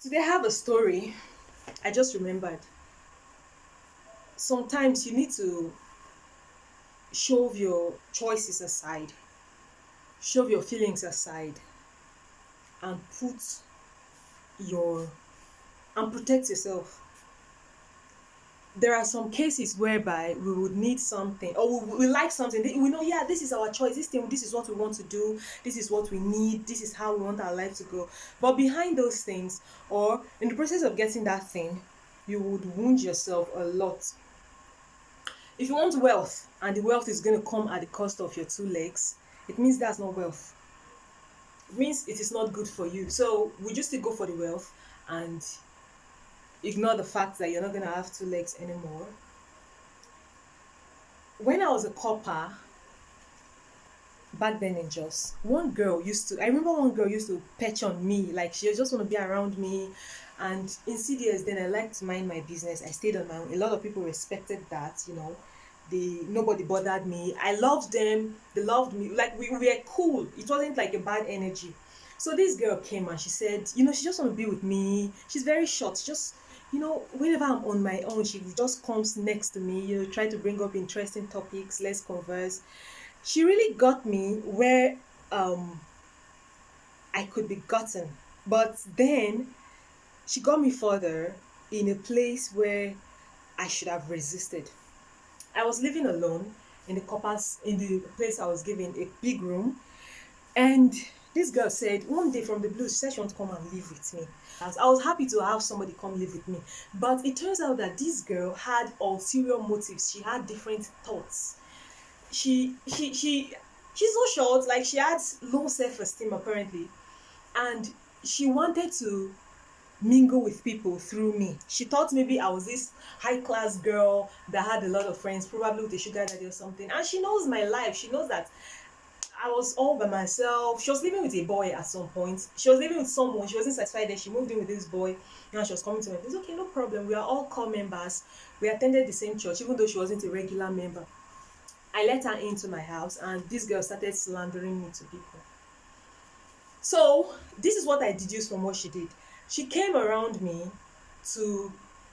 Today I have a story. I just remembered. Sometimes you need to shove your choices aside, shove your feelings aside, and put your and protect yourself. There are some cases whereby we would need something or we like something. We know, yeah, this is our choice. This thing, this is what we want to do. This is what we need. This is how we want our life to go. But behind those things, or in the process of getting that thing, you would wound yourself a lot. If you want wealth and the wealth is going to come at the cost of your two legs, it means that's not wealth. It means it is not good for you. So we just still go for the wealth and ignore the fact that you're not going to have two legs anymore. When I was a copper, back then in Jos, I remember one girl used to perch on me, like she just want to be around me. And in CDS, then I liked to mind my business. I stayed on my own. A lot of people respected that. Nobody bothered me. I loved them. They loved me. Like we were cool. It wasn't like a bad energy. So this girl came and she said, she just want to be with me. She's very short. Just, whenever I'm on my own, she just comes next to me, try to bring up interesting topics. Let's converse. She really got me where I could be gotten. But then she got me further in a place where I should have resisted. I was living alone in the place I was given, a big room. And this girl said one day from the blue, she said she wants to come and live with me. I was happy to have somebody come live with me. But it turns out that this girl had ulterior motives. She had different thoughts. She's so short, like she had low self-esteem apparently. And she wanted to mingle with people through me. She thought maybe I was this high class girl that had a lot of friends, probably with a sugar daddy or something. And she knows my life. She knows that I was all by myself. She was living with a boy at some point. She was living with someone. She wasn't satisfied. Then she moved in with this boy. Now she was coming to me. It's okay, no problem. We are all core members. We attended the same church, even though she wasn't a regular member. I let her into my house, and this girl started slandering me to people. So this is what I deduced from what she did. She came around me to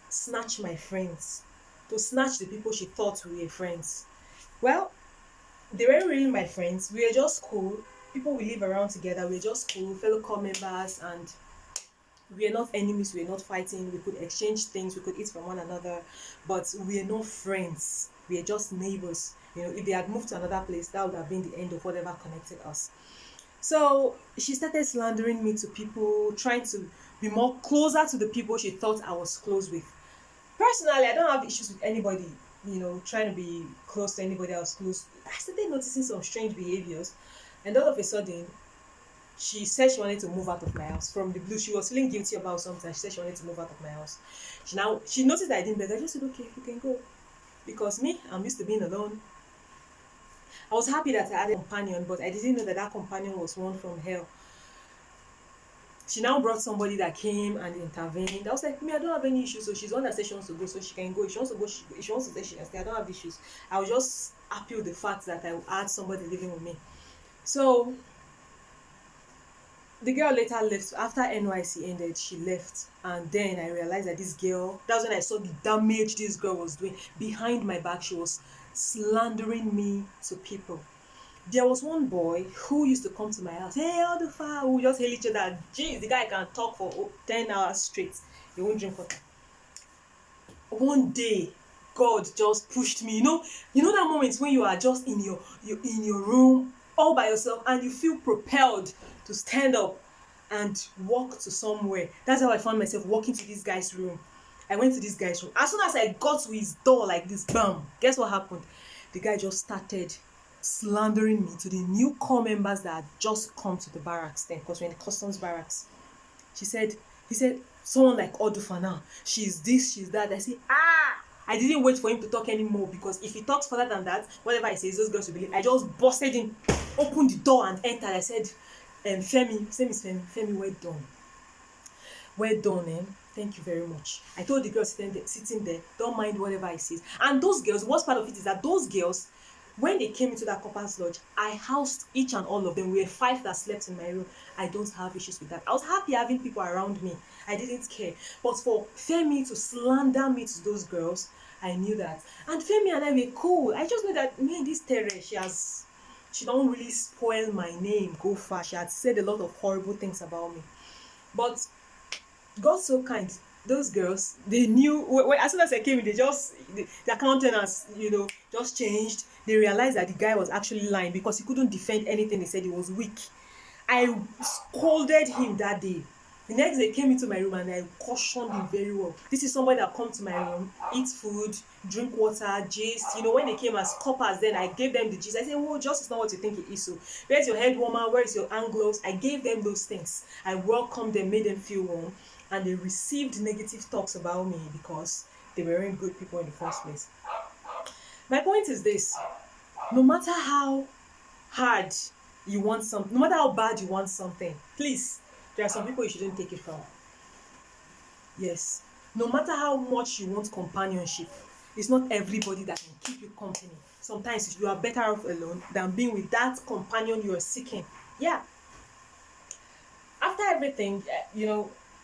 snatch my friends, to snatch the people she thought we were friends. Well, they weren't really my friends. We were just cool. People we live around together. We were just cool, fellow core members, and we are not enemies. We are not fighting. We could exchange things. We could eat from one another, but we are not friends. We are just neighbors. If they had moved to another place, that would have been the end of whatever connected us. So she started slandering me to people, trying to be more closer to the people she thought I was close with. Personally, I don't have issues with anybody, trying to be close to anybody else close. I started noticing some strange behaviors, and all of a sudden, she said she wanted to move out of my house from the blue. She was feeling guilty about something. She said she wanted to move out of my house. She noticed that I didn't beg. I just said, okay, you can go, because me, I'm used to being alone. I was happy that I had a companion, but I didn't know that that companion was one from hell. She now brought somebody that came and intervened. I was like, me, I don't have any issues. So she's the one that says she wants to go, so she can go. If she wants to go, if she wants to stay, she can stay. I don't have issues. I was just happy with the fact that I had somebody living with me. So the girl later left. After NYC ended, she left. And then I realized that this girl, that's when I saw the damage this girl was doing. Behind my back, she was slandering me to people. There was one boy who used to come to my house. Hey, all the far, we just hail each other. Jeez, the guy can talk for 10 hours straight. He won't drink water. One day, God just pushed me. That moment when you are just in your room all by yourself and you feel propelled to stand up and walk to somewhere. That's how I found myself walking to this guy's room. I went to this guy's room. As soon as I got to his door like this, bam, guess what happened? The guy just started slandering me to the new core members that had just come to the barracks then, because we're in the customs barracks. He said, someone like Odufana, she's this, she's that. I say, I didn't wait for him to talk anymore, because if he talks further than that, whatever he says, those girls will believe. I just busted in, opened the door and entered. I said, Femi, his name is Femi, well done, thank you very much. I told the girls sitting there, don't mind whatever he says. And those girls, worst part of it is that those girls, When they came into that corpus lodge, I housed each and all of them. We were five that slept in my room. I don't have issues with that. I was happy having people around me. I didn't care. But for Femi to slander me to those girls, I knew that. And Femi and I were cool. I just knew that, man, this Tere, she don't really spoil my name, go far. She had said a lot of horrible things about me. But God so kind. Those girls, they knew as soon as I came in, their countenance, just changed. They realized that the guy was actually lying because he couldn't defend anything. He said he was weak. I scolded him that day. The next day, he came into my room and I cautioned him very well. This is somebody that come to my room, eat food, drink water, gist. When they came as coppers, then I gave them the gist. I said, "Oh, just is not what you think it is. So, where's your head warmer? Where's your anglos?" I gave them those things. I welcomed them, made them feel warm, and they received negative talks about me because they weren't good people in the first place. My point is this: no matter how hard you want something, no matter how bad you want something, please, there are some people you shouldn't take it from. Yes. No matter how much you want companionship, it's not everybody that can keep you company. Sometimes you are better off alone than being with that companion you are seeking. Yeah. After everything,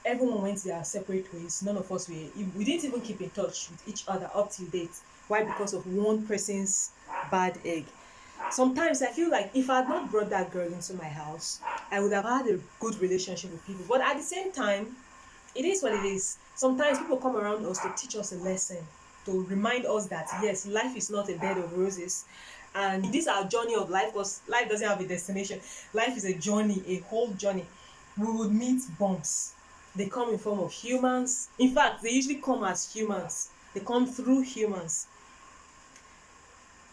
everyone went their separate ways. None of us we didn't even keep in touch with each other up till date. Why? Because of one person's bad egg. Sometimes I feel like if I had not brought that girl into my house, I would have had a good relationship with people. But at the same time, it is what it is. Sometimes people come around us to teach us a lesson, to remind us that yes, life is not a bed of roses. And this is our journey of life, because life doesn't have a destination. Life is a journey, a whole journey. We would meet bumps. They come in form of humans. In fact, they usually come as humans. They come through humans.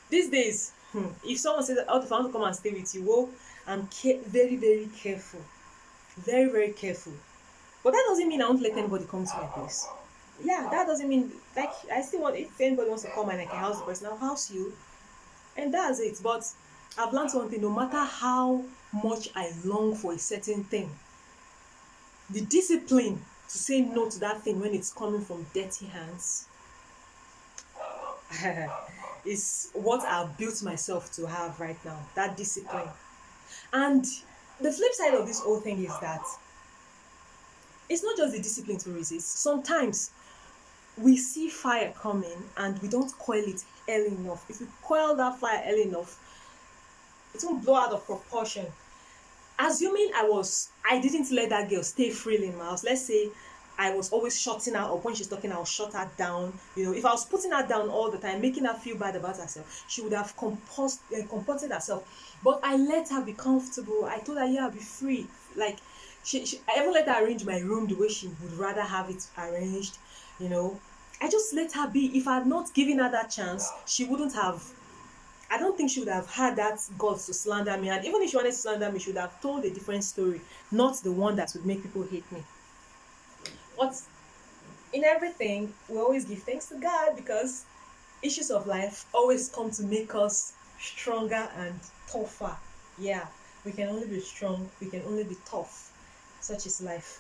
These days, if someone says, "Oh, if I want to come and stay with you," well, I'm very, very careful. Very, very careful. But that doesn't mean I won't let anybody come to my place. Yeah, that doesn't mean, like, I still want, if anybody wants to come and I can house the person, I'll house you. And that's it. But I've learned one thing: no matter how much I long for a certain thing, the discipline to say no to that thing when it's coming from dirty hands is what I've built myself to have right now. That discipline. And the flip side of this whole thing is that it's not just the discipline to resist. Sometimes we see fire coming and we don't coil it early enough. If we coil that fire early enough, it won't blow out of proportion. Assuming I didn't let that girl stay freely in my house. Let's say I was always shutting her up when she's talking. I'll shut her down. If I was putting her down all the time, making her feel bad about herself, she would have comported herself. But I let her be comfortable. I told her, "Yeah, be free." Like I even let her arrange my room the way she would rather have it arranged. I just let her be. If I had not given her that chance, she wouldn't have. I don't think she would have had that guts to slander me. And even if she wanted to slander me, she would have told a different story, not the one that would make people hate me. But in everything, we always give thanks to God, because issues of life always come to make us stronger and tougher. Yeah, we can only be strong, we can only be tough. Such is life.